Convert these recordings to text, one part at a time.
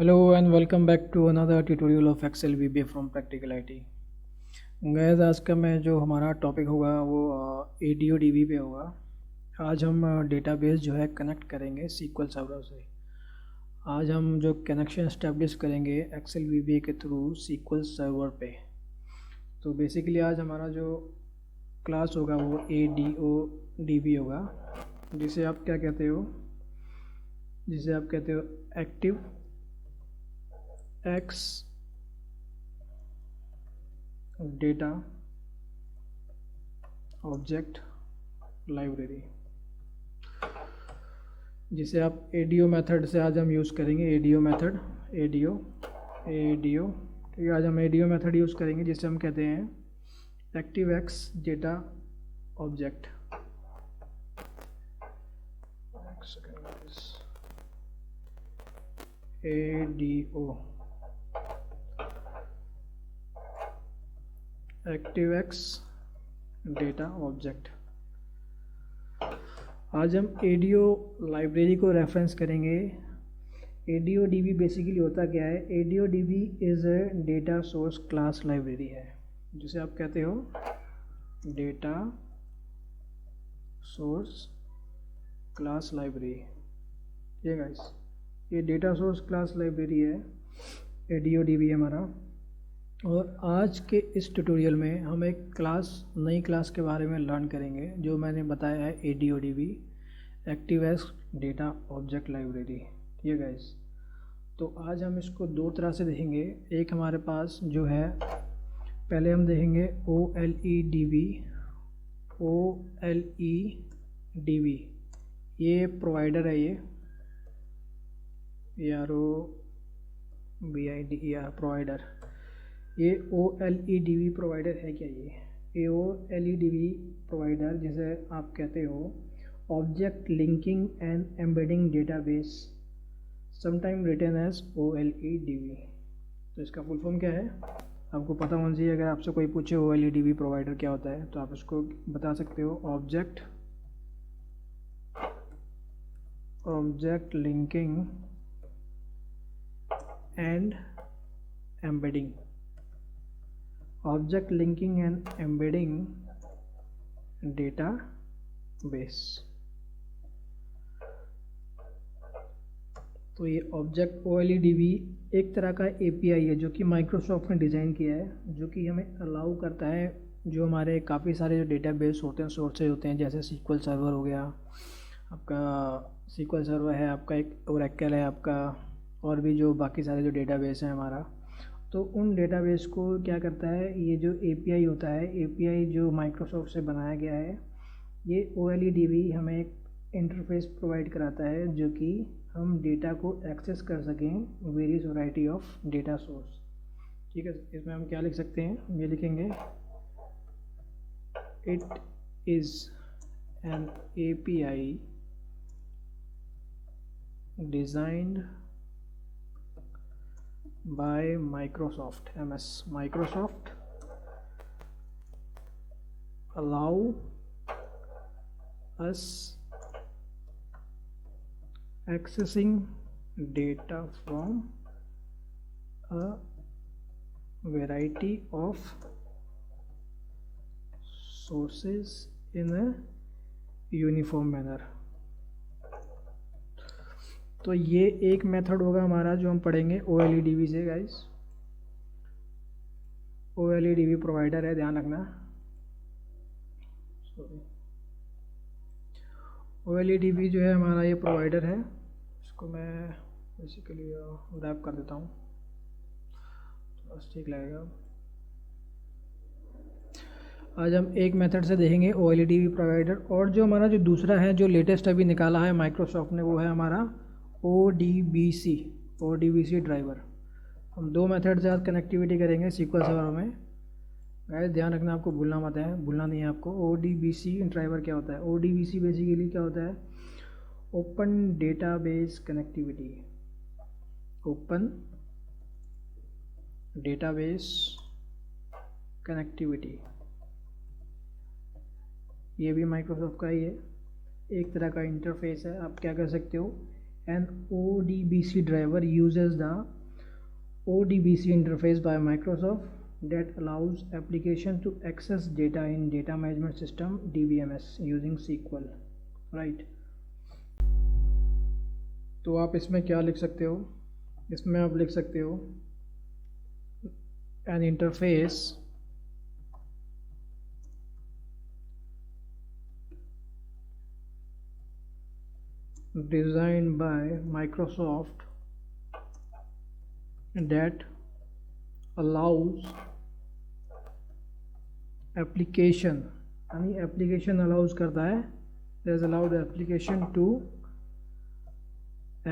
Hello and welcome back to another tutorial of Excel VBA from Practical IT। Gas आज का मैं जो हमारा टॉपिक होगा वो ADO DB पे होगा। आज हम डेटाबेस जो है कनेक्ट करेंगे SQL सर्वर से। आज हम जो कनेक्शन इस्टेब्लिश करेंगे Excel VBA के थ्रू SQL सर्वर पे। तो बेसिकली आज हमारा जो क्लास होगा वो ADO DB होगा, जिसे आप क्या कहते हो, active x data object library, जिसे आप ADO मेथड से आज हम यूज़ करेंगे। ADO मेथड, ADO ठीक है। आज हम ADO मेथड यूज़ करेंगे जिसे हम कहते हैं active x data object. ADO active x data object. आज हम ADO लाइब्रेरी को रेफरेंस करेंगे। ADO DB बेसिकली होता क्या है? ADO DB is a data source class library है, जिसे आप कहते हो डेटा सोर्स क्लास लाइब्रेरी। ये गाइस, ये डेटा सोर्स क्लास लाइब्रेरी है, ADO DB हमारा। और आज के इस ट्यूटोरियल में हम एक नई क्लास के बारे में लर्न करेंगे, जो मैंने बताया है ADO DB active x data object library. ठीक है गाइस, तो आज हम इसको दो तरह से देखेंगे। एक हमारे पास जो है, पहले हम देखेंगे OLEDB। ये प्रोवाइडर है, ये प्रोवाइडर। ये OLEDB प्रोवाइडर है क्या? ये OLEDB प्रोवाइडर, जिसे आप कहते हो object linking and embedding database, sometime written as OLEDB। तो इसका फुल फॉर्म क्या है आपको पता होना चाहिए। अगर आपसे कोई पूछे OLEDB प्रोवाइडर क्या होता है, तो आप उसको बता सकते हो object linking and embedding. Object linking and embedding database. तो ये ऑब्जेक्ट OLEDB एक तरह का API है जो कि माइक्रोसॉफ्ट ने डिज़ाइन किया है, जो कि हमें अलाउ करता है जो हमारे काफ़ी सारे जो डेटाबेस होते हैं, सोर्सेज होते हैं, जैसे SQL सर्वर हो गया आपका, SQL सर्वर है आपका, एक ओरेकल है आपका, और भी जो बाकी सारे जो डेटाबेस हैं हमारा। तो उन डेटाबेस को क्या करता है, ये जो API होता है, API जो माइक्रोसॉफ्ट से बनाया गया है, ये OLEDB हमें एक इंटरफेस प्रोवाइड कराता है, जो कि हम डेटा को एक्सेस कर सकें various variety of data source. ठीक है, इसमें हम क्या लिख सकते हैं, ये लिखेंगे it is an API designed by Microsoft MS। Microsoft allow us accessing data from a variety of sources in a uniform manner। तो ये एक मेथड होगा हमारा जो हम पढ़ेंगे OLEDB से गाइस। OLEDB प्रोवाइडर है, ध्यान रखना। OLEDB जो है हमारा ये प्रोवाइडर है। इसको मैं बेसिकली रैप कर देता हूँ, तो बस ठीक लगेगा। आज हम एक मेथड से देखेंगे OLEDB प्रोवाइडर, और जो हमारा जो दूसरा है, जो लेटेस्ट अभी निकाला है माइक्रोसॉफ्ट ने, वो है हमारा ODBC ड्राइवर। हम दो मेथड से आज कनेक्टिविटी करेंगे SQL सर्वर में। गाइस ध्यान रखना, आपको भूलना नहीं है आपको। ODBC ड्राइवर क्या होता है? ODBC बेसिकली क्या होता है? Open database connectivity. Open database connectivity, ये भी माइक्रोसॉफ्ट का ही है। एक तरह का इंटरफेस है। आप क्या कर सकते हो, An ODBC driver uses the ODBC interface by Microsoft that allows application to access data in data management system DBMS using SQL, right? तो आप इसमें क्या लिख सकते हो, इसमें आप लिख सकते हो an interface designed by Microsoft that allows application, यानी एप्लीकेशन अलाउज करता है, that is allowed application to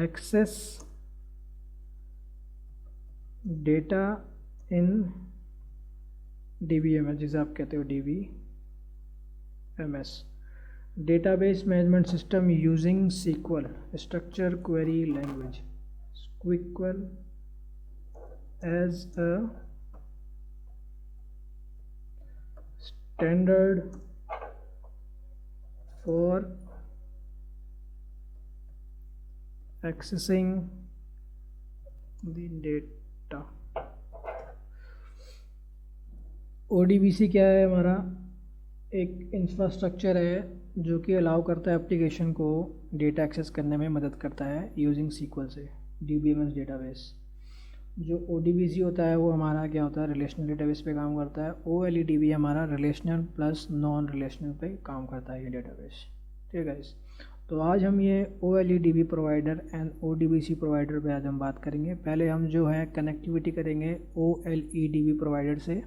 access data in DBMS, जिसे आप कहते हो DBMS, database management system using SQL, structure query language. SQL as a standard for accessing the data. ODBC क्या है, हमारा एक इंफ्रास्ट्रक्चर है जो कि अलाउ करता है एप्लीकेशन को डेटा एक्सेस करने में मदद करता है यूजिंग SQL से DBMS डेटाबेस. जो ODBC होता है वो हमारा क्या होता है, रिलेशनल डेटाबेस पे काम करता है. OLEDB हमारा रिलेशनल प्लस नॉन रिलेशनल पे काम करता है ये डेटाबेस. ठीक है गाइस, तो आज हम ये OLEDB provider and ODBC provider पे आज हम बात करेंगे. पहले हम जो है कनेक्टिविटी करेंगे OLEDB प्रोवाइडर से,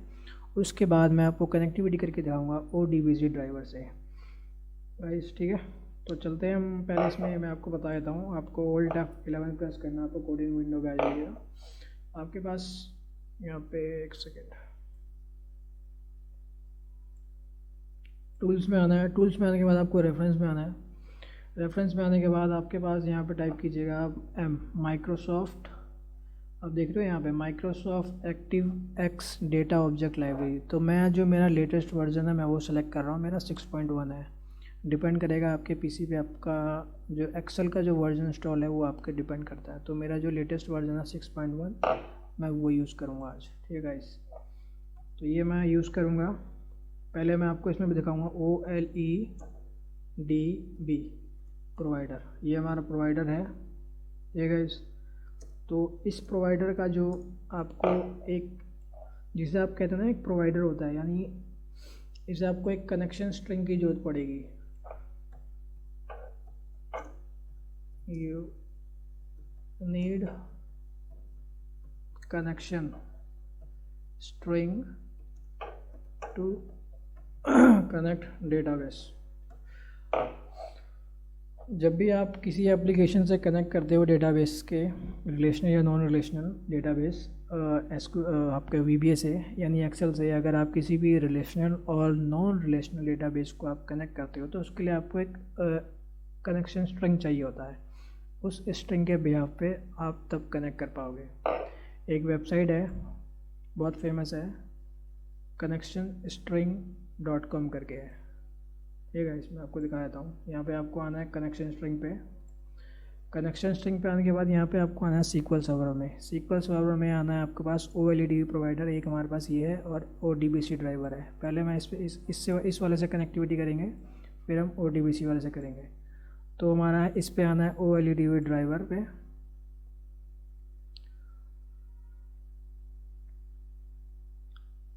उसके बाद मैं आपको कनेक्टिविटी करके दिखाऊंगा ODBC ड्राइवर से गाइस. ठीक है, तो चलते हैं हम. पहले इसमें मैं आपको बता देता हूँ, आपको Alt F11 प्रेस करना, आपको कोडिंग विंडो पे आ जाइएगा. आपके पास यहाँ पे एक सेकेंड टूल्स में आना है. टूल्स में आने के बाद आपको रेफरेंस में आना है. रेफरेंस में आने के बाद आपके पास यहाँ पे टाइप कीजिएगा आप माइक्रोसॉफ्ट, अब देख रहे हो यहाँ पे Microsoft active x data object library. तो मैं जो मेरा लेटेस्ट वर्जन है मैं वो सेलेक्ट कर रहा हूँ, मेरा 6.1 है. डिपेंड करेगा आपके पीसी पे, आपका जो एक्सेल का जो वर्जन इंस्टॉल है वो आपके डिपेंड करता है. तो मेरा जो लेटेस्ट वर्जन है 6.1, मैं वो यूज़ करूँगा आज. ठीक है गाइस, तो ये मैं यूज़ करूँगा. पहले मैं आपको इसमें भी दिखाऊँगा OLEDB प्रोवाइडर, ये हमारा प्रोवाइडर है. ये गाइस, तो इस प्रोवाइडर का जो आपको एक, जिसे आप कहते हैं ना एक प्रोवाइडर होता है, यानी इसे आपको एक कनेक्शन स्ट्रिंग की ज़रूरत पड़ेगी. You need connection string to connect database. जब भी आप किसी एप्लीकेशन से कनेक्ट करते हो डेटाबेस के, रिलेशनल या नॉन रिलेशनल डेटाबेस, आपके VBA से यानी एक्सेल से, अगर आप किसी भी रिलेशनल और नॉन रिलेशनल डेटाबेस को आप कनेक्ट करते हो तो उसके लिए आपको एक कनेक्शन स्ट्रिंग चाहिए होता है. उस स्ट्रिंग के बिहाफ पे आप तब कनेक्ट कर पाओगे. एक वेबसाइट है बहुत फेमस है, connectionstring.com करके है. ठीक है, इसमें आपको दिखा देता हूँ. यहाँ पे आपको आना है कनेक्शन स्ट्रिंग पे. कनेक्शन स्ट्रिंग पे आने के बाद यहाँ पे आपको आना है SQL सर्वर में. SQL सर्वर में आना है आपके पास OLEDB प्रोवाइडर, एक हमारे पास ये है, और ODBC ड्राइवर है. पहले मैं इस वाले से कनेक्टिविटी करेंगे, फिर हम ODBC वाले से करेंगे. तो हमारा इस पे आना है OLEDB ड्राइवर पे.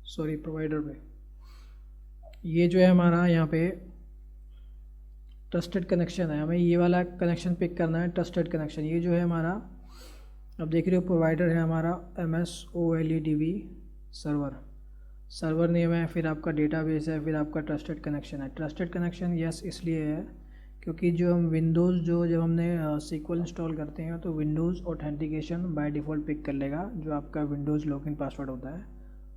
सॉरी, प्रोवाइडर पे. ये जो है हमारा यहाँ पे ट्रस्टेड कनेक्शन है, हमें ये वाला कनेक्शन पिक करना है, ट्रस्टेड कनेक्शन. ये जो है हमारा, अब देख रहे हो प्रोवाइडर है हमारा MS OLEDB सर्वर नेम है, फिर आपका डेटाबेस है, फिर आपका ट्रस्टेड कनेक्शन है. ट्रस्टेड कनेक्शन यस इसलिए है क्योंकि जो हम विंडोज़ जब हमने SQL इंस्टॉल करते हैं तो Windows authentication by default pick कर लेगा जो आपका विंडोज़ लॉगिन पासवर्ड होता है.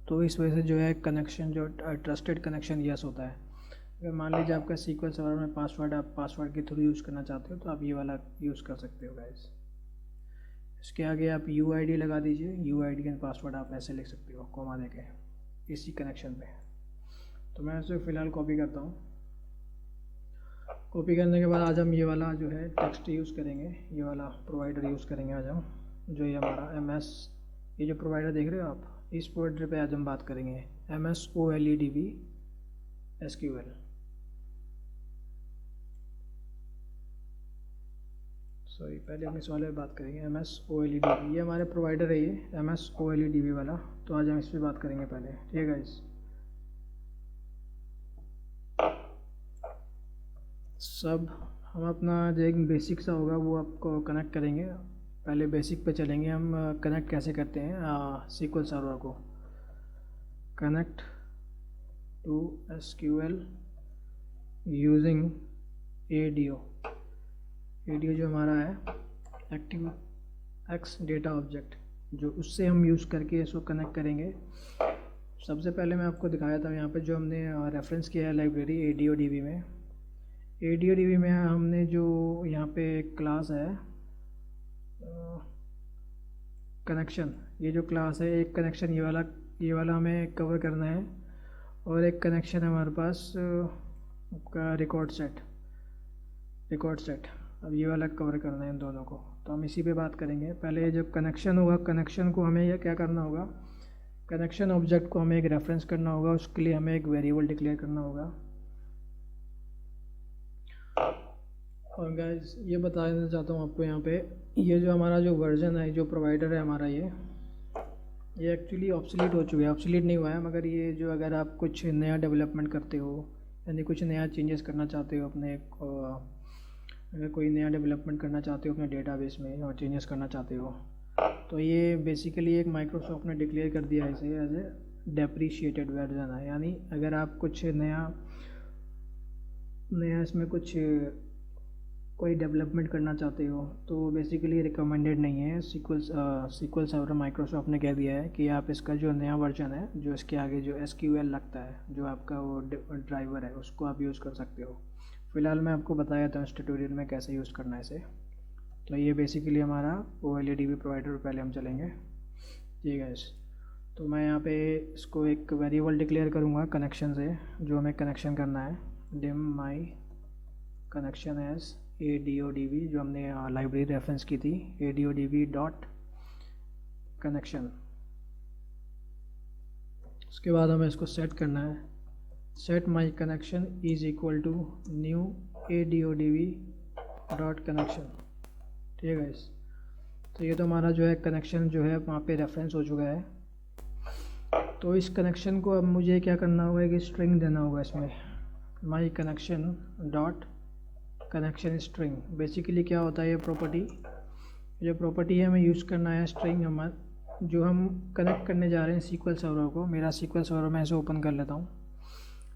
तो इस वजह से जो है कनेक्शन जो ट्रस्टेड कनेक्शन यस होता है. अगर मान लीजिए आपका SQL सर्वर में पासवर्ड, आप पासवर्ड के थ्रू यूज़ करना चाहते हो तो आप ये वाला यूज़ कर सकते हो गाइस. इसके आगे आप UID लगा दीजिए. UID का पासवर्ड आप ऐसे लिख सकते हो कॉमा देके इसी कनेक्शन पे. तो मैं इसे फ़िलहाल कॉपी करता हूँ. कॉपी करने के बाद आज हम ये वाला जो है टेक्स्ट यूज़ करेंगे, ये वाला प्रोवाइडर यूज़ करेंगे आज हम, जो ये हमारा MS, ये जो प्रोवाइडर देख रहे हो आप, इस प्रोवाइडर पे आज हम बात करेंगे MSOLEDB SQL। सॉरी, पहले हम इस वाले पे बात करेंगे MSOLEDB, ये हमारे प्रोवाइडर है, ये MSOLEDB वाला। तो आज हम इस पर बात करेंगे पहले, ठीक है गाइस। सब हम अपना जो एक बेसिक सा होगा वो आपको कनेक्ट करेंगे। पहले बेसिक पे चलेंगे हम, कनेक्ट कैसे करते हैं SQL सर्वर को। Connect to SQL using ADO। ADO जो हमारा है एक्टिव एक्स डेटा ऑब्जेक्ट, जो उससे हम यूज़ करके इसको कनेक्ट करेंगे। सबसे पहले मैं आपको दिखाया था यहाँ पे जो हमने रेफरेंस किया है लाइब्रेरी ADODB में। ADODB में हमने जो यहाँ पे एक क्लास है कनेक्शन, ये जो क्लास है एक कनेक्शन ये वाला हमें कवर करना है, और एक कनेक्शन है हमारे पास आपका रिकॉर्ड सेट। अब ये वाला कवर करना है इन दोनों को, तो हम इसी पे बात करेंगे। पहले जब कनेक्शन होगा, कनेक्शन को हमें यह क्या करना होगा, कनेक्शन ऑब्जेक्ट को हमें एक रेफरेंस करना होगा, उसके लिए हमें एक वेरिएबल डिक्लेयर करना होगा। और गाइस ये बताना चाहता हूँ आपको यहाँ पे, ये जो हमारा जो वर्जन है, जो प्रोवाइडर है हमारा, ये एक्चुअली ऑब्सोलीट हो चुका है। ऑब्सोलीट नहीं हुआ है, मगर ये जो अगर आप कुछ नया डेवलपमेंट करते हो, यानी कुछ नया चेंजेस करना चाहते हो अपने अगर कोई नया डेवलपमेंट करना चाहते हो अपने डेटाबेस में और चेंजेस करना चाहते हो, तो ये बेसिकली एक माइक्रोसॉफ्ट ने डिक्लेयर कर दिया है इसे एज ए डेप्रीशिएटेड वर्जन है। यानी अगर आप कुछ नया इसमें कुछ कोई डेवलपमेंट करना चाहते हो तो बेसिकली रिकमेंडेड नहीं है। SQL सर्वर माइक्रोसॉफ्ट ने कह दिया है कि आप इसका जो नया वर्जन है, जो इसके आगे जो SQL लगता है, जो आपका वो ड्राइवर है, उसको आप यूज़ कर सकते हो। फ़िलहाल मैं आपको बताया था इस ट्यूटोरियल में कैसे यूज़ करना है इसे। तो ये बेसिकली हमारा OLEDB प्रोवाइडर पर पहले हम चलेंगे, ठीक है। तो मैं यहाँ पे इसको एक वेरिएबल डिक्लेयर करूँगा कनेक्शन से, जो हमें कनेक्शन करना है, dim my connection as ADODB, जो हमने लाइब्रेरी रेफरेंस की थी, ADODB डॉट कनेक्शन। उसके बाद हमें इसको सेट करना है, set my connection is equal to new ADODB dot connection, ठीक है। तो ये तो हमारा जो है कनेक्शन जो है वहाँ पे रेफरेंस हो चुका है। तो इस कनेक्शन को अब मुझे क्या करना होगा कि स्ट्रिंग देना होगा इसमें, my connection dot connection string. Basically क्या होता है, ये प्रॉपर्टी, जो प्रॉपर्टी है हमें यूज़ करना है स्ट्रिंग, हम जो हम कनेक्ट करने जा रहे हैं SQL सर्वर को। मेरा SQL सर्वर मैं इसे ओपन कर लेता हूँ।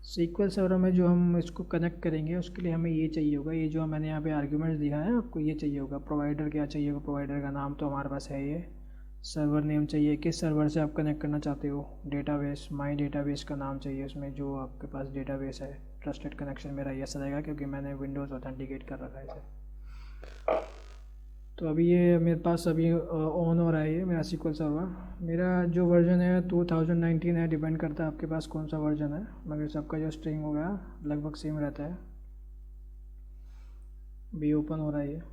SQL सर्वर में जो हम इसको कनेक्ट करेंगे उसके लिए हमें ये चाहिए होगा, ये जो मैंने यहाँ पे आर्ग्यूमेंट्स दिखा है आपको, ये चाहिए होगा। प्रोवाइडर क्या चाहिए होगा, प्रोवाइडर का नाम तो हमारे पास है, ये सर्वर नेम चाहिए, किस सर्वर से आप कनेक्ट करना चाहते हो, डेटाबेस, माई डेटाबेस का नाम चाहिए उसमें, जो आपके पास डेटाबेस है। ट्रस्टेड कनेक्शन मेरा यस रहेगा क्योंकि मैंने विंडोज़ ऑथेंटिकेट कर रखा है इसे। तो अभी ये मेरे पास अभी ऑन हो रहा है ये मेरा SQL सर्वर। मेरा जो वर्जन है 2019 है, डिपेंड करता है आपके पास कौन सा वर्जन है, मगर सबका जो स्ट्रिंग होगा लगभग सेम रहता है। भी ओपन हो रहा है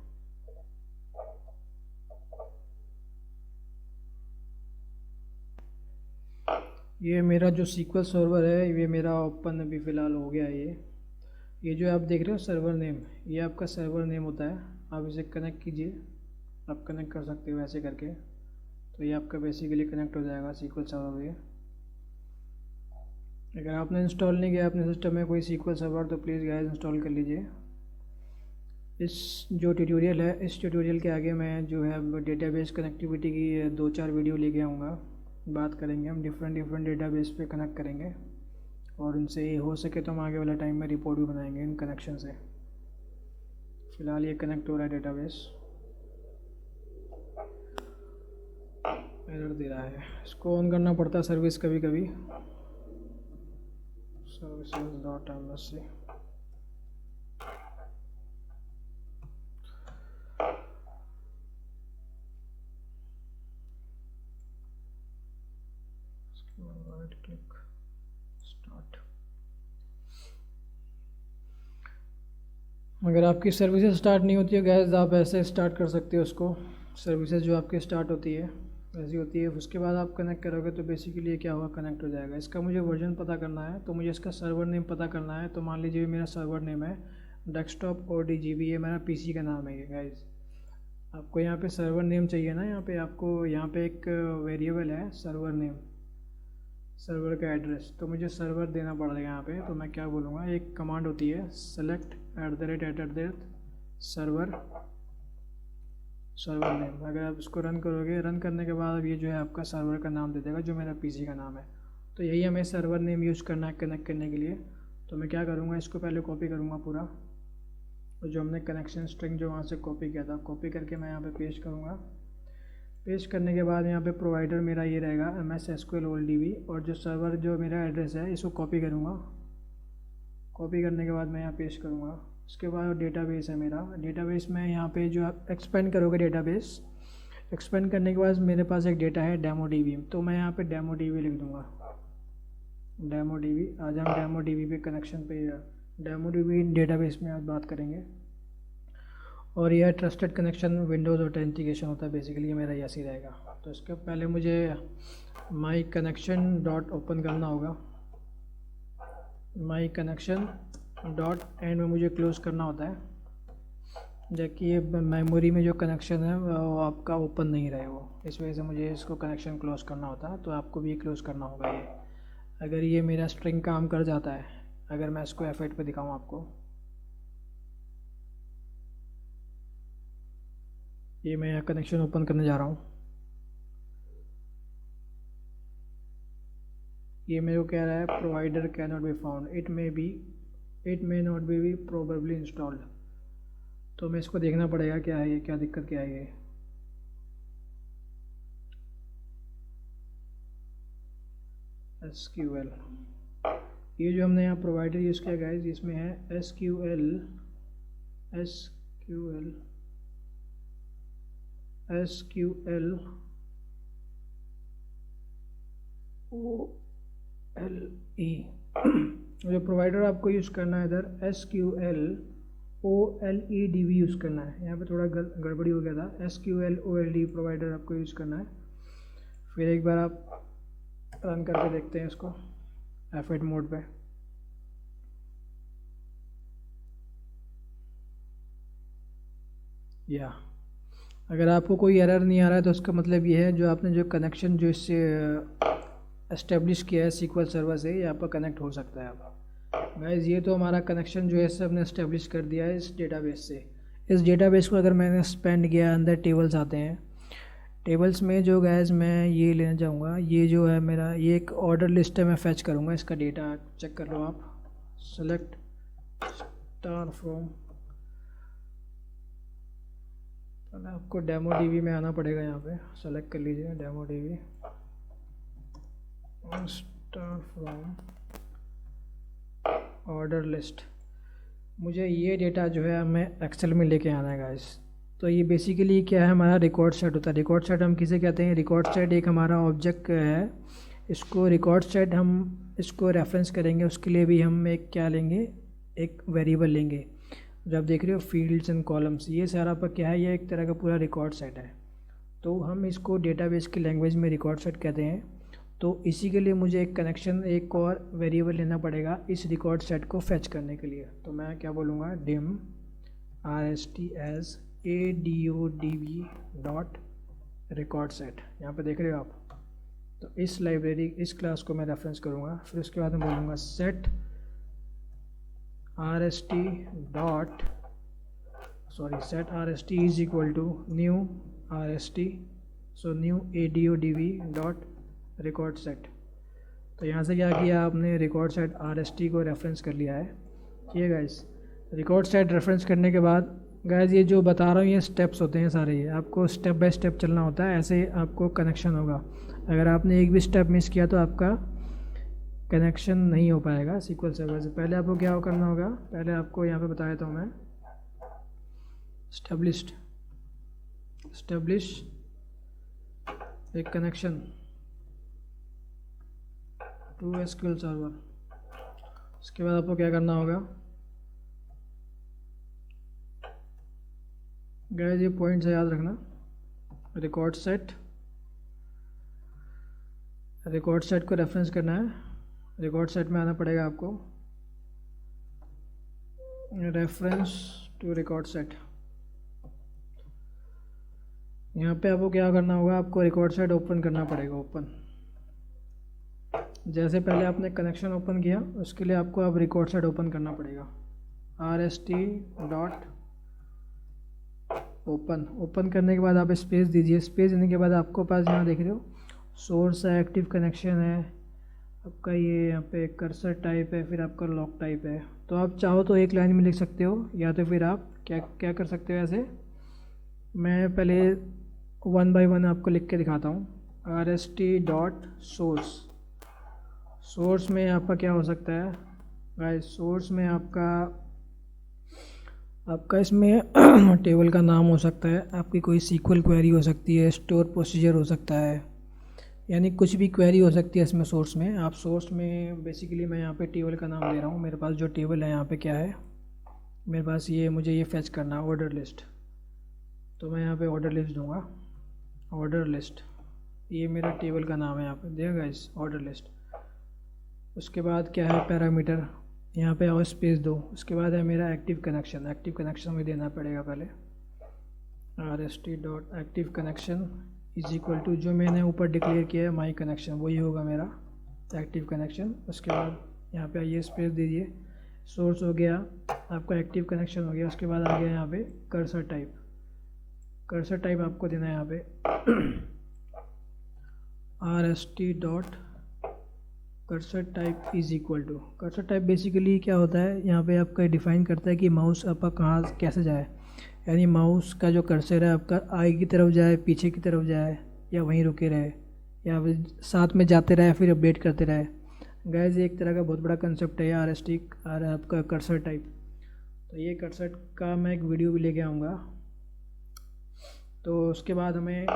ये मेरा जो SQL सर्वर है, ये मेरा ओपन अभी फ़िलहाल हो गया है। ये जो आप देख रहे हो सर्वर नेम, ये आपका सर्वर नेम होता है। आप इसे कनेक्ट कीजिए, आप कनेक्ट कर सकते हो ऐसे करके, तो ये आपका बेसिकली कनेक्ट हो जाएगा SQL सर्वर पे। अगर आपने इंस्टॉल नहीं किया अपने सिस्टम में कोई SQL सर्वर, तो प्लीज़ गाइस इंस्टॉल कर लीजिए। इस जो ट्यूटोरियल है, इस ट्यूटोरियल के आगे मैं जो है डेटाबेस कनेक्टिविटी की 2-4 वीडियो लेके आऊँगा। बात करेंगे हम डिफरेंट डेटाबेस पे कनेक्ट करेंगे, और इनसे हो सके तो हम आगे वाला टाइम में रिपोर्ट भी बनाएंगे इन कनेक्शन से। फ़िलहाल ये कनेक्ट हो रहा है डेटाबेस, एरर दे रहा है, इसको ऑन करना पड़ता है सर्विस कभी कभी, services.msc। Right click start. अगर आपकी सर्विसेज स्टार्ट नहीं होती है गैस, आप ऐसे स्टार्ट कर सकते हो उसको। सर्विसेज जो आपकी स्टार्ट होती है ऐसी होती है, उसके बाद आप कनेक्ट करोगे तो बेसिकली क्या होगा, कनेक्ट हो जाएगा। इसका मुझे वर्जन पता करना है, तो मुझे इसका सर्वर नेम पता करना है। तो मान लीजिए मेरा सर्वर नेम है डेस्कटॉप ODGB, ये मेरा पीसी का नाम है ये गाइस। आपको यहाँ पे सर्वर नेम चाहिए ना, यहाँ पे आपको यहाँ पे एक वेरिएबल है सर्वर नेम, सर्वर का एड्रेस। तो मुझे सर्वर देना पड़ेगा यहाँ पे। तो मैं क्या बोलूँगा, एक कमांड होती है सेलेक्ट @ सर्वर सर्वर नेम। अगर आप इसको रन करोगे, रन करने के बाद अब ये जो है आपका सर्वर का नाम दे देगा जो मेरा पीसी का नाम है। तो यही हमें सर्वर नेम यूज़ करना है कनेक्ट करने के लिए। तो मैं क्या करूँगा, इसको पहले कॉपी करूँगा पूरा, और जो हमने कनेक्शन स्ट्रिंग जो वहाँ से कॉपी किया था, कॉपी करके मैं यहाँ पे पेस्ट करूँगा। पेस्ट करने के बाद यहाँ पे प्रोवाइडर मेरा ये रहेगा MS SQL OLDB, और जो सर्वर जो मेरा एड्रेस है इसको कॉपी करूँगा। कॉपी करने के बाद मैं यहाँ पेस्ट करूँगा। उसके बाद डेटाबेस है मेरा, डेटाबेस में यहाँ पे जो आप एक्सपेंड करोगे डेटाबेस, एक्सपेंड करने के बाद मेरे पास एक डेटा है DemoDB, तो मैं यहाँ पे DemoDB लिख दूँगा। DemoDB, आज हम DemoDB पे कनेक्शन पे DemoDB डेटाबेस में आज बात करेंगे। और यह ट्रस्टेड कनेक्शन विंडोज़ ऑथेंटिकेशन होता है, बेसिकली ये मेरा ऐसे ही रहेगा। तो इसके पहले मुझे माई कनेक्शन डॉट ओपन करना होगा, माई कनेक्शन डॉट एंड में मुझे क्लोज़ करना होता है, जबकि ये मेमोरी में जो कनेक्शन है वो आपका ओपन नहीं रहे वो, इस वजह से मुझे इसको कनेक्शन क्लोज़ करना होता है। तो आपको भी क्लोज़ करना होगा ये। अगर ये मेरा स्ट्रिंग काम कर जाता है, अगर मैं इसको F8 पे दिखाऊँ आपको, ये मैं यहाँ कनेक्शन ओपन करने जा रहा हूँ, ये मेरे को कह रहा है provider can not be found, it may not be probably installed. तो मैं इसको देखना पड़ेगा क्या है ये, क्या दिक्कत क्या है ये। SQL, ये जो हमने यहाँ प्रोवाइडर यूज़ किया गाइस, इसमें है SQL OLE जो प्रोवाइडर आपको यूज़ करना है इधर SQL OLEDB यूज़ करना है। यहाँ पे थोड़ा गड़बड़ी हो गया था, SQL OLED प्रोवाइडर आपको यूज़ करना है। फिर एक बार आप रन करके देखते हैं इसको F8 मोड पे। या अगर आपको कोई एरर नहीं आ रहा है तो उसका मतलब ये है जो आपने जो कनेक्शन जो इससे एस्टेब्लिश किया है SQL सर्वर से, ये आपका कनेक्ट हो सकता है। अब गाइस ये तो हमारा कनेक्शन जो है इससे हमने एस्टेब्लिश कर दिया है इस डेटाबेस से। इस डेटाबेस को अगर मैंने एक्सपेंड किया, अंदर टेबल्स आते हैं, टेबल्स में जो गाइस मैं ये लेना चाहूँगा, ये जो है मेरा ये एक ऑर्डर लिस्ट है, मैं फैच करूँगा इसका डेटा, चेक कर लो आप। सेलेक्ट स्टार फ्रॉम, आपको DemoDB में आना पड़ेगा, यहाँ पे सेलेक्ट कर लीजिए DemoDB star from order list. मुझे ये डेटा जो है हमें एक्सेल में लेके आना है गाइस। तो ये बेसिकली क्या है, हमारा रिकॉर्ड सेट होता है। रिकॉर्ड सेट हम किसे कहते हैं, रिकॉर्ड सेट एक हमारा ऑब्जेक्ट है, इसको रिकॉर्ड सेट हम इसको रेफरेंस करेंगे, उसके लिए भी हम एक क्या लेंगे, एक वेरिएबल लेंगे। जब देख रहे हो फील्ड्स एंड कॉलम्स, ये सारा पर क्या है, ये एक तरह का पूरा रिकॉर्ड सेट है। तो हम इसको डेटाबेस की लैंग्वेज में रिकॉर्ड सेट कहते हैं। तो इसी के लिए मुझे एक कनेक्शन, एक और वेरिएबल लेना पड़ेगा इस रिकॉर्ड सेट को फेच करने के लिए। तो मैं क्या बोलूँगा, dim rst as ADODB dot record set, यहाँ पे देख रहे हो आप। तो इस लाइब्रेरी, इस क्लास को मैं रेफरेंस करूँगा। फिर उसके बाद मैं बोलूँगा set rst is equal to new rst, so new ADODB dot record set. तो यहाँ से क्या किया आपने, रिकॉर्ड सेट RST को रेफरेंस कर लिया है। ठीक है गाइस, रिकॉर्ड सेट रेफरेंस करने के बाद गाइस ये जो बता रहा हूँ ये स्टेप्स होते हैं सारे, ये आपको स्टेप बाय स्टेप चलना होता है, ऐसे आपको कनेक्शन होगा। अगर आपने एक भी स्टेप मिस किया तो आपका कनेक्शन नहीं हो पाएगा SQL सर्वर से। पहले आपको क्या करना होगा, पहले आपको यहाँ पे बता देता हूँ मैं, स्टेब्लिश एक कनेक्शन टू SQL सर्वर। उसके बाद आपको क्या करना होगा, गाइस ये पॉइंट्स याद रखना। रिकॉर्ड सेट को रेफरेंस करना है। रिकॉर्ड सेट में आना पड़ेगा आपको, रेफरेंस टू रिकॉर्ड सेट। यहाँ पे आपको क्या करना होगा, आपको रिकॉर्ड सेट ओपन करना पड़ेगा। ओपन जैसे पहले आपने कनेक्शन ओपन किया, उसके लिए आपको अब रिकॉर्ड सेट ओपन करना पड़ेगा। rst ओपन करने के बाद आप स्पेस दीजिए। स्पेस देने के बाद आपको पास यहाँ देख रहे हो सोर्स है, एक्टिव कनेक्शन है आपका, ये यहाँ पे कर्सर टाइप है, फिर आपका लॉक टाइप है। तो आप चाहो तो एक लाइन में लिख सकते हो, या तो फिर आप क्या क्या कर सकते हो। ऐसे मैं पहले 1 बाय 1 आपको लिख के दिखाता हूँ। सोर्स में आपका क्या हो सकता है गाइस, सोर्स में आपका इसमें टेबल का नाम हो सकता है, आपकी कोई सीक्वल क्वेरी हो सकती है, स्टोर प्रोसीजर हो सकता है, यानी कुछ भी क्वेरी हो सकती है इसमें। सोर्स में आप सोर्स में बेसिकली मैं यहाँ पे टेबल का नाम ले रहा हूँ। मेरे पास जो टेबल है यहाँ पे क्या है, मेरे पास ये, मुझे ये फेच करना है ऑर्डर लिस्ट। तो मैं यहाँ पे ऑर्डर लिस्ट दूंगा। ऑर्डर लिस्ट ये मेरा टेबल का नाम है, यहाँ पे देखा गाइस ऑर्डर लिस्ट। उसके बाद क्या है, पैरामीटर यहाँ पे और स्पेस दो। उसके बाद है मेरा एक्टिव कनेक्शन में देना पड़ेगा पहले। rst.active connection is equal to जो मैंने ऊपर डिक्लेयर किया है माई कनेक्शन, वही होगा मेरा एक्टिव कनेक्शन। उसके बाद यहाँ पे आइए स्पेस दीजिए। सोर्स हो गया आपका, एक्टिव कनेक्शन हो गया। उसके बाद आ गया यहाँ पे कर्सर टाइप आपको देना है यहाँ पे rst.cursor type is equal to. Cursor type basically क्या होता है, यहाँ पे आपका डिफाइन करता है कि माउस आपका कहाँ कैसे जाए, यानी माउस का जो कर्सर है आपका आगे की तरफ जाए, पीछे की तरफ जाए, या वहीं रुके रहे, या फिर साथ में जाते रहे, फिर अपडेट करते रहे। गाइस एक तरह का बहुत बड़ा कंसेप्ट है आपका कर्सर टाइप। तो ये कर्सर का मैं एक वीडियो भी लेके आऊँगा। तो उसके बाद हमें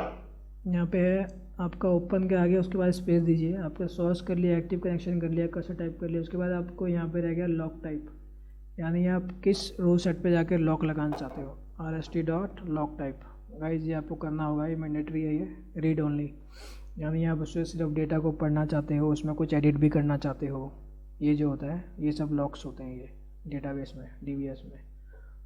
यहाँ पे है आपका ओपन के आगे, उसके बाद स्पेस दीजिए। आपका सोर्स कर लिया, एक्टिव कनेक्शन कर लिया, कर्सर टाइप कर लिया। उसके बाद आपको यहाँ पे रह गया लॉक टाइप, यानी आप किस रो सेट पे जाकर लॉक लगाना चाहते हो। rst.lock टाइप गाइस ये आपको करना होगा, ये मैंडेटरी है, ये रीड ओनली, यानी आप उससे सिर्फ डेटा को पढ़ना चाहते हो, उसमें कुछ एडिट भी करना चाहते हो। ये जो होता है ये सब लॉक्स होते हैं ये डेटाबेस में, DBS में।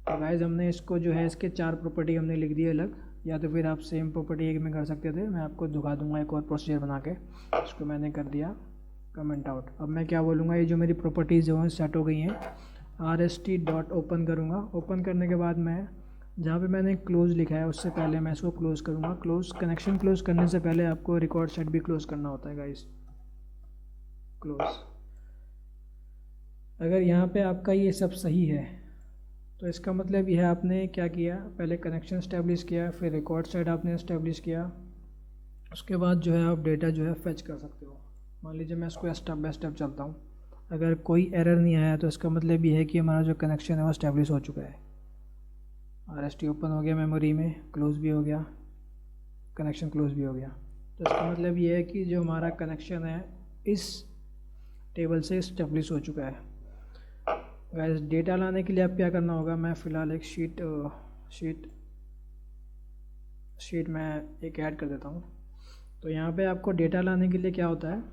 तो गाइस हमने इसको जो है, इसके 4 प्रॉपर्टी हमने लिख दी अलग, या तो फिर आप सेम प्रॉपर्टी एक में कर सकते थे। मैं आपको दिखा दूंगा एक और प्रोसीजर बना के, इसको मैंने कर दिया कमेंट आउट। अब मैं क्या बोलूँगा, ये जो मेरी प्रॉपर्टीज़ जो हैं सेट हो गई हैं। rst.open करूँगा। ओपन करने के बाद मैं जहाँ पे मैंने क्लोज़ लिखा है उससे पहले मैं इसको क्लोज़ करूँगा। कनेक्शन क्लोज़ करने से पहले आपको रिकॉर्ड सेट भी क्लोज़ करना होता है गाइस। क्लोज़ अगर यहाँ पे आपका ये सब सही है तो इसका मतलब यह है आपने क्या किया, पहले कनेक्शन इस्टेब्लिश किया, फिर रिकॉर्ड सेट आपने इस्टेब्लिश किया। उसके बाद जो है आप डेटा जो है फेच कर सकते हो। मान लीजिए मैं इसको स्टेप बाय स्टेप चलता हूँ, अगर कोई एरर नहीं आया तो इसका मतलब ये है कि हमारा जो कनेक्शन है वो इस्टेब्लिश हो चुका है। RST ओपन हो गया मेमोरी में, क्लोज़ भी हो गया, कनेक्शन क्लोज़ भी हो गया। तो इसका मतलब ये है कि जो हमारा कनेक्शन है इस टेबल से इस्टेब्लिश हो चुका है। गाइस डेटा लाने के लिए आप क्या करना होगा, मैं फ़िलहाल एक शीट मैं एक ऐड कर देता हूँ। तो यहाँ पे आपको डेटा लाने के लिए क्या होता है,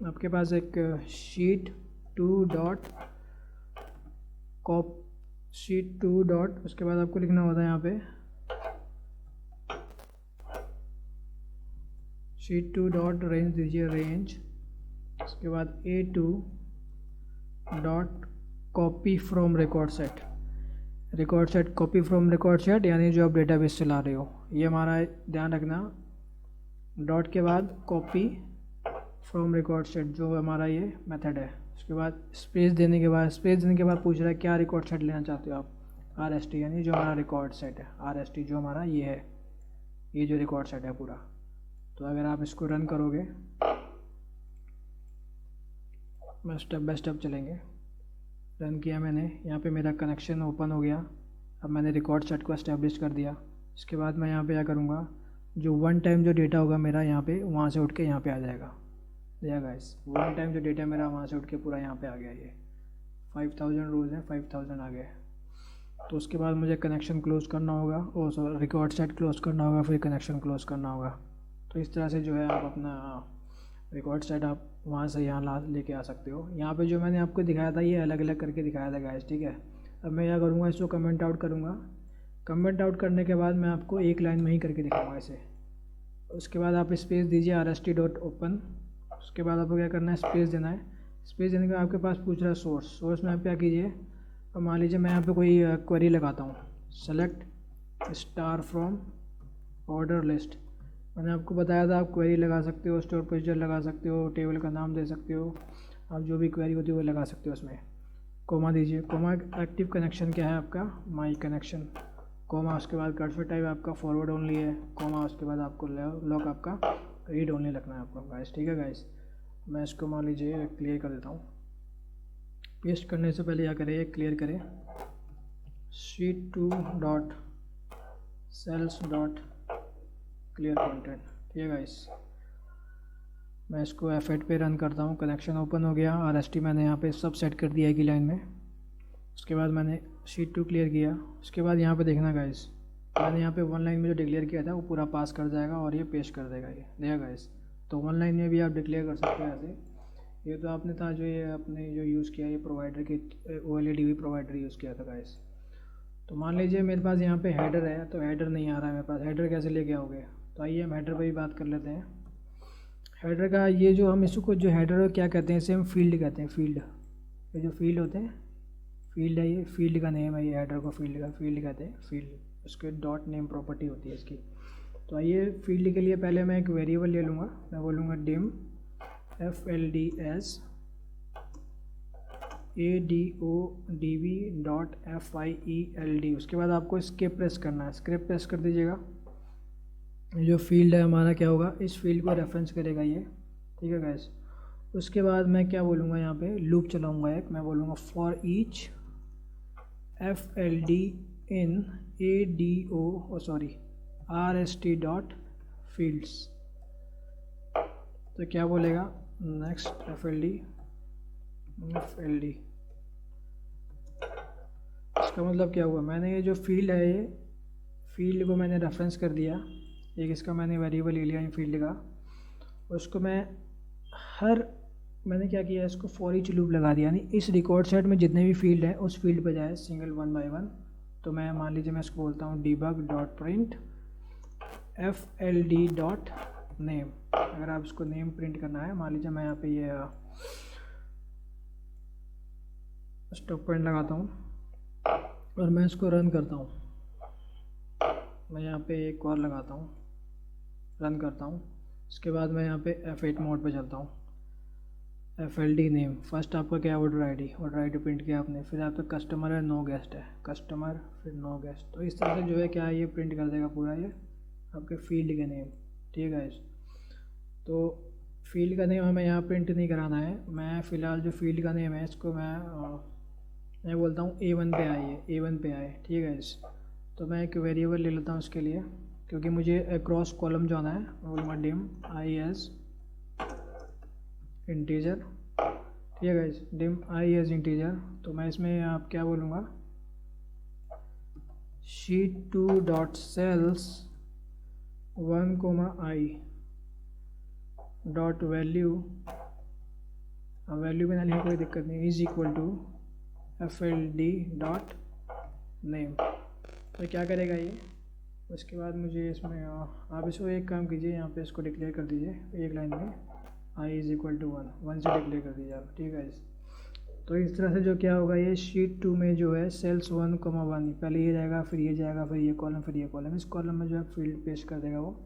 आपके पास एक शीट 2 डॉट उसके बाद आपको लिखना होता है यहाँ पे शीट 2 डॉट रेंज दीजिए, रेंज। उसके बाद A2 dot copy from record set copy from record set, यानी जो आप डेटाबेस से ला रहे हो। ये हमारा ध्यान रखना, डॉट के बाद कॉपी फ्रॉम रिकॉर्ड सेट जो हमारा ये मेथड है। उसके बाद स्पेस देने के बाद पूछ रहा है क्या रिकॉर्ड सेट लेना चाहते हो आप, RST, यानी जो हमारा रिकॉर्ड सेट है। RST जो हमारा ये है, ये जो रिकॉर्ड सेट है पूरा। तो अगर आप इसको रन करोगे, मैं स्टेप बाय स्टेप चलेंगे। रन किया मैंने, यहाँ पे मेरा कनेक्शन ओपन हो गया। अब मैंने रिकॉर्ड सेट को एस्टेब्लिश कर दिया। इसके बाद मैं यहाँ पे क्या करूँगा, जो वन टाइम जो डेटा होगा मेरा यहाँ पे, वहाँ से उठ के यहाँ पे आ जाएगा। देखा गाइस, वन टाइम जो डेटा मेरा वहाँ से उठ के पूरा यहाँ पे आ गया। ये 5000 रोज़ हैं, 5000 आ गए। तो उसके बाद मुझे कनेक्शन क्लोज़ करना होगा और सॉरी रिकॉर्ड सेट क्लोज़ करना होगा, फिर कनेक्शन क्लोज़ करना होगा। तो इस तरह से जो है आप अपना रिकॉर्ड सेट आप वहाँ से यहाँ ला लेके आ सकते हो। यहाँ पे जो मैंने आपको दिखाया था ये अलग अलग करके दिखाया था गाइस, ठीक है। अब मैं क्या करूँगा, इसको कमेंट आउट करूँगा। कमेंट आउट करने के बाद मैं आपको एक लाइन में ही करके दिखाऊँगा इसे। उसके बाद आप स्पेस दीजिए rst.open। उसके बाद आपको क्या करना है, स्पेस देना है। स्पेस देने के बाद आपके पास पूछ रहा है सोर्स में आप क्या कीजिए, अब मान लीजिए मैं यहाँ पे कोई क्वेरी लगाता हूँ, select star from order list. मैंने आपको बताया था आप क्वेरी लगा सकते हो, स्टोर प्रोसीजर लगा सकते हो, टेबल का नाम दे सकते हो, आप जो भी क्वेरी होती है वो लगा सकते हो। उसमें कोमा दीजिए, कोमा एक्टिव कनेक्शन क्या है आपका, माई कनेक्शन, कोमा उसके बाद कर्सर टाइप आपका फॉरवर्ड ओनली है, कोमा उसके बाद आपको लॉक आपका रीड ओनली रखना है आपको गाइस, ठीक है गाइस। मैं इसको मान लीजिए क्लियर कर देता हूँ। पेस्ट करने से पहले क्या करें, क्लियर करें sheet2 dot cells dot clear content, ठीक है गाइस। मैं इसको F8 पे रन करता हूँ, कनेक्शन ओपन हो गया, RST मैंने यहाँ पे सब सेट कर दिया है कि लाइन में। उसके बाद मैंने sheet2 क्लियर किया। उसके बाद यहाँ पे देखना गाइस, मैंने यहाँ पे वन लाइन में जो डिक्लेयर किया था वो पूरा पास कर जाएगा और ये पेस्ट कर देगा, ये देखा गाइस। तो वन लाइन में भी आप डिक्लेयर कर सकते हैं ऐसे। ये तो आपने था जो ये आपने जो यूज़ किया, ये प्रोवाइडर की OLEDV प्रोवाइडर यूज़ किया था गाइस। तो मान लीजिए मेरे पास यहाँ पे हेडर है, तो हेडर नहीं आ रहा है मेरे पास, हेडर कैसे लेके आओगे। तो आइए हम हेडर पर ही बात कर लेते हैं। हेडर का ये जो हम इसको जो हेडर क्या कहते हैं, इसे हम फील्ड कहते हैं, फील्ड। ये जो फील्ड होते हैं, फील्ड है, ये फील्ड का नेम है, ये हेडर को फील्ड कहते हैं, फील्ड। उसके डॉट नेम प्रॉपर्टी होती है इसकी। तो आइए फील्ड के लिए पहले मैं एक वेरिएबल ले लूँगा, मैं बोलूँगा dim FLDS ADODB dot FIELD। उसके बाद आपको स्केप प्रेस करना है, स्केप प्रेस कर दीजिएगा। जो फील्ड है हमारा क्या होगा, इस फील्ड को रेफरेंस करेगा ये, ठीक है गैस। उसके बाद मैं क्या बोलूँगा, यहाँ पे लूप चलाऊँगा एक, मैं बोलूँगा for each FLD in RST dot fields. तो क्या बोलेगा, नेक्स्ट FLD। इसका मतलब क्या हुआ, मैंने ये जो फील्ड है, ये फील्ड को मैंने रेफरेंस कर दिया, एक इसका मैंने वेरिएबल ले लिया फील्ड का। उसको मैंने क्या किया, इसको फॉर ईच लूप लगा दिया, यानी इस रिकॉर्ड सेट में जितने भी फील्ड हैं उस फील्ड पे जाए सिंगल वन बाय वन। तो मैं मान लीजिए मैं इसको बोलता हूँ debug dot print FLD dot name. अगर आप इसको नेम प्रिंट करना है, मान लीजिए मैं यहाँ पे ये स्टॉप पॉइंट लगाता हूँ और मैं इसको रन करता हूँ। मैं यहाँ पे एक और लगाता हूँ, रन करता हूँ। उसके बाद मैं यहाँ पे F8 मोड पे चलता हूँ। FLD नेम, फर्स्ट आपका क्या है, ऑर्डर आईडी प्रिंट किया आपने, फिर आपका कस्टमर है, नो गेस्ट है, कस्टमर फिर नो गेस्ट। तो इस तरह से जो है क्या है, ये प्रिंट कर देगा पूरा ये आपके फील्ड के नेम, ठीक है। तो फील्ड का नेम हमें यहाँ प्रिंट नहीं कराना है। मैं फ़िलहाल जो फील्ड का नेम है इसको मैं बोलता हूँ A1 पे आइए, A1 पे आए, ठीक है। तो मैं एक वेरिएबल ले लेता हूँ इसके लिए, क्योंकि मुझे क्रॉस कॉलम जाना है। मैं बोलूँगा डिम आई एज इंटीजर, ठीक है guys, dim I as integer. तो मैं इसमें आप क्या बोलूँगा, sheet2 dot sales 1, dot value बना लिया, कोई दिक्कत नहीं, is equal to FLD dot name. तो क्या करेगा ये, उसके बाद मुझे इसमें आप इसको एक काम कीजिए, यहाँ पे इसको डिक्लेयर कर दीजिए एक लाइन में, i इज़ इक्वल टू 1 से डिक्लेयर कर दीजिए आप, ठीक है। तो इस तरह से जो क्या होगा, ये sheet2 में जो है सेल्स 1,1 पहले ये जाएगा, फिर ये जाएगा, फिर ये कॉलम, फिर ये कॉलम। इस कॉलम में जो है फील्ड पेस्ट कर देगा वो।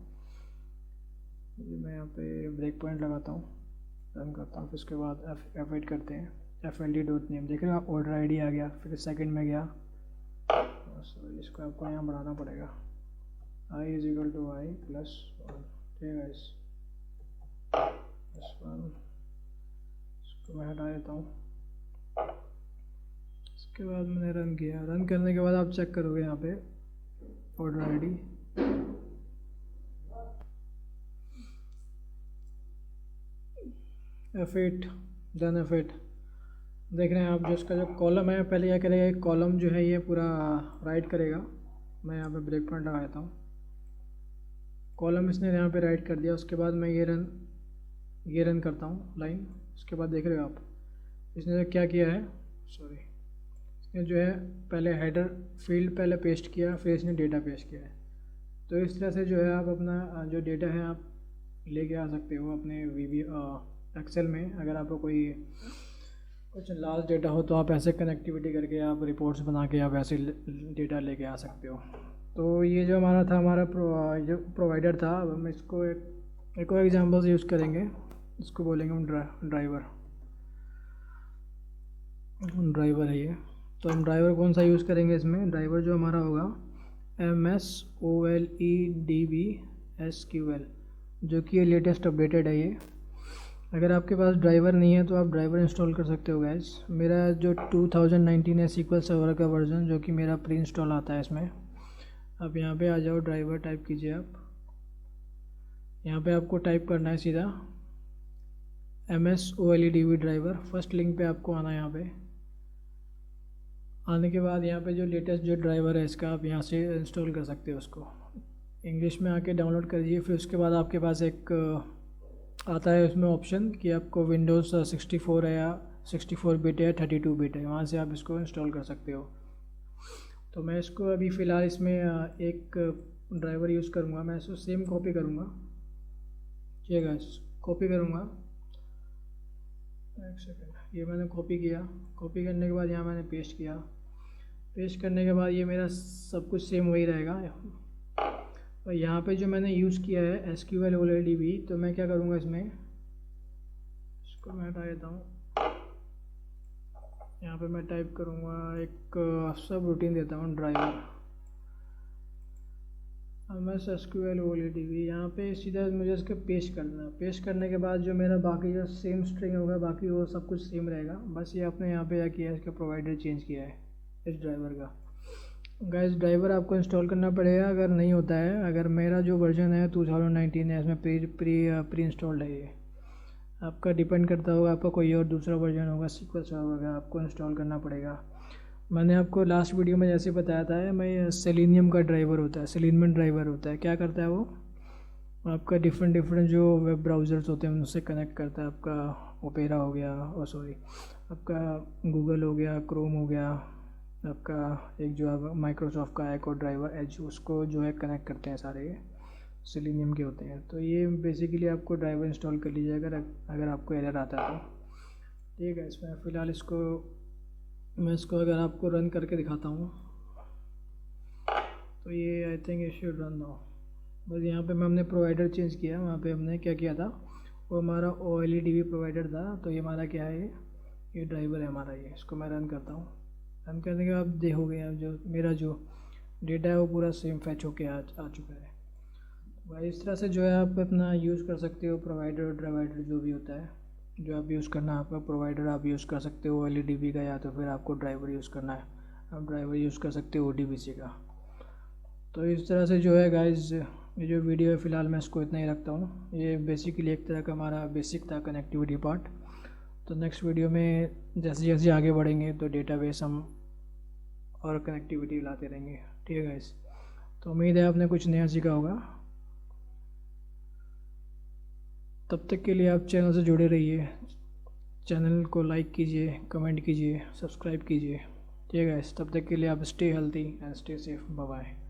मैं यहाँ पे ब्रेक पॉइंट लगाता हूँ, रन करता हूँ, फिर उसके बाद F8 करते हैं, FLD डॉट नेम। देख रहे हो आप, ऑर्डर आईडी आ गया, फिर सेकंड में गया, सॉरी इसको आपको यहाँ बढ़ाना पड़ेगा, i is equal to i plus 1, ठीक है। इसको मैं हटा देता हूँ। इसके बाद मैंने रन किया, रन करने के बाद आप चेक करोगे यहाँ पे order ID, F8 done F8। देख रहे हैं आप, जो इसका जो कॉलम है पहले क्या करेगा, एक कॉलम जो है ये पूरा राइट करेगा। मैं यहाँ पे ब्रेक पॉइंट लगा देता हूँ। कॉलम इसने यहाँ पे राइट कर दिया। उसके बाद मैं ये रन करता हूँ लाइन। उसके बाद देख रहे हो आप, इसने क्या किया है, सॉरी, इसने जो है पहले हेडर फील्ड पहले पेस्ट किया, फिर इसने डेटा पेस्ट किया है। तो इस तरह से जो है आप अपना जो डेटा है आप लेके आ सकते हो अपने एक्सेल में। अगर आपको कोई कुछ लार्ज डेटा हो तो आप ऐसे कनेक्टिविटी करके आप रिपोर्ट्स बना के आप ऐसे डेटा लेके आ सकते हो। तो ये जो हमारा था, हमारा जो प्रोवाइडर था, अब हम इसको एक और एग्जांपल से यूज़ करेंगे। इसको बोलेंगे हम ड्राइवर है ये। तो हम ड्राइवर कौन सा यूज़ करेंगे इसमें, ड्राइवर जो हमारा होगा MSOLEDBSQL, जो कि ये लेटेस्ट अपडेटेड है ये। अगर आपके पास ड्राइवर नहीं है तो आप ड्राइवर इंस्टॉल कर सकते हो गाइस। मेरा जो 2019 है SQL सर्वर का वर्जन, जो कि मेरा प्री इंस्टॉल आता है इसमें। अब यहाँ पे आ जाओ, ड्राइवर टाइप कीजिए आप। यहाँ पे आपको टाइप करना है सीधा MSOLEDB ड्राइवर। फर्स्ट लिंक पे आपको आना है। यहाँ पे आने के बाद यहाँ पे जो लेटेस्ट जो ड्राइवर है इसका आप यहाँ से इंस्टॉल कर सकते हो उसको। इंग्लिश में आके डाउनलोड कर लीजिए। फिर उसके बाद आपके पास एक आता है उसमें ऑप्शन कि आपको विंडोज़ 64 है या 64 बिट है या 32 बिट है, वहाँ से आप इसको इंस्टॉल कर सकते हो। तो मैं इसको अभी फ़िलहाल इसमें एक ड्राइवर यूज़ करूँगा। मैं इसको सेम कॉपी करूँगा, ठीक है, कॉपी करूँगा। एक सेकेंड, ये मैंने कॉपी किया। कॉपी करने के बाद यहाँ मैंने पेस्ट किया। पेस्ट करने के बाद ये मेरा सब कुछ सेम वही रहेगा। और यहाँ पे जो मैंने यूज़ किया है SQL OLEDB, तो मैं क्या करूँगा इसमें, इसको मैं हटा देता हूँ। यहाँ पे मैं टाइप करूँगा एक सब रूटीन देता हूँ ड्राइवर SQL OLEDB। यहाँ पे सीधा मुझे इसको पेस्ट करना है। पेस्ट करने के बाद जो मेरा बाकी जो सेम स्ट्रिंग होगा, बाकी वो सब कुछ सेम रहेगा। बस ये आपने यहाँ पे क्या किया है, इसका प्रोवाइडर चेंज किया है इस ड्राइवर का। गाइस ड्राइवर आपको इंस्टॉल करना पड़ेगा अगर नहीं होता है। अगर मेरा जो वर्जन है 2019 है, इसमें प्री इंस्टॉल्ड है ये। आपका डिपेंड करता होगा, आपका कोई और दूसरा वर्जन होगा SQL सर्वर का, आपको इंस्टॉल करना पड़ेगा। मैंने आपको लास्ट वीडियो में जैसे बताया था, मैं सेलेनियम का ड्राइवर होता है, सेलेनियम ड्राइवर होता है। क्या करता है वो, आपका डिफरेंट जो वेब ब्राउज़र्स होते हैं उनसे कनेक्ट करता है। आपका ओपेरा हो गया, आपका गूगल हो गया, क्रोम हो गया, आपका एक जो है माइक्रोसॉफ्ट का एक और ड्राइवर एज, उसको जो है कनेक्ट करते हैं सारे, ये सेलेनियम के होते हैं। तो ये बेसिकली आपको ड्राइवर इंस्टॉल कर लीजिए अगर आपको एरर आता है तो, ठीक है। इसमें फ़िलहाल मैं इसको अगर आपको रन करके दिखाता हूँ तो ये I think it should run now. बस यहाँ पे हमने प्रोवाइडर चेंज किया। वहाँ पे हमने क्या किया था, वो हमारा OLEDB प्रोवाइडर था। तो ये हमारा क्या है, ये ड्राइवर है हमारा। ये इसको मैं रन करता हूँ। रन करने के बाद देखोगे आप, जो मेरा जो डेटा है वो पूरा सेम फैच होके आ चुका है। भाई इस तरह से जो है आप अपना यूज़ कर सकते हो प्रोवाइडर ड्राइवर जो भी होता है, जो आप यूज़ करना है। आपका प्रोवाइडर आप यूज़ कर सकते हो OLEDB का, या तो फिर आपको ड्राइवर यूज़ करना है, आप ड्राइवर यूज़ कर सकते हो ODBC का। तो इस तरह से जो है गाइस, ये जो वीडियो है फ़िलहाल मैं इसको इतना ही रखता हूँ। ये बेसिकली एक तरह का हमारा बेसिक था कनेक्टिविटी पार्ट। तो नेक्स्ट वीडियो में जैसे जैसे आगे बढ़ेंगे तो डेटाबेस हम और कनेक्टिविटी लाते रहेंगे, ठीक है गाइस। तो उम्मीद है आपने कुछ नया सीखा होगा। तब तक के लिए आप चैनल से जुड़े रहिए। चैनल को लाइक कीजिए, कमेंट कीजिए, सब्सक्राइब कीजिए, ठीक है गाइस। तब तक के लिए आप stay healthy and stay safe. Bye bye.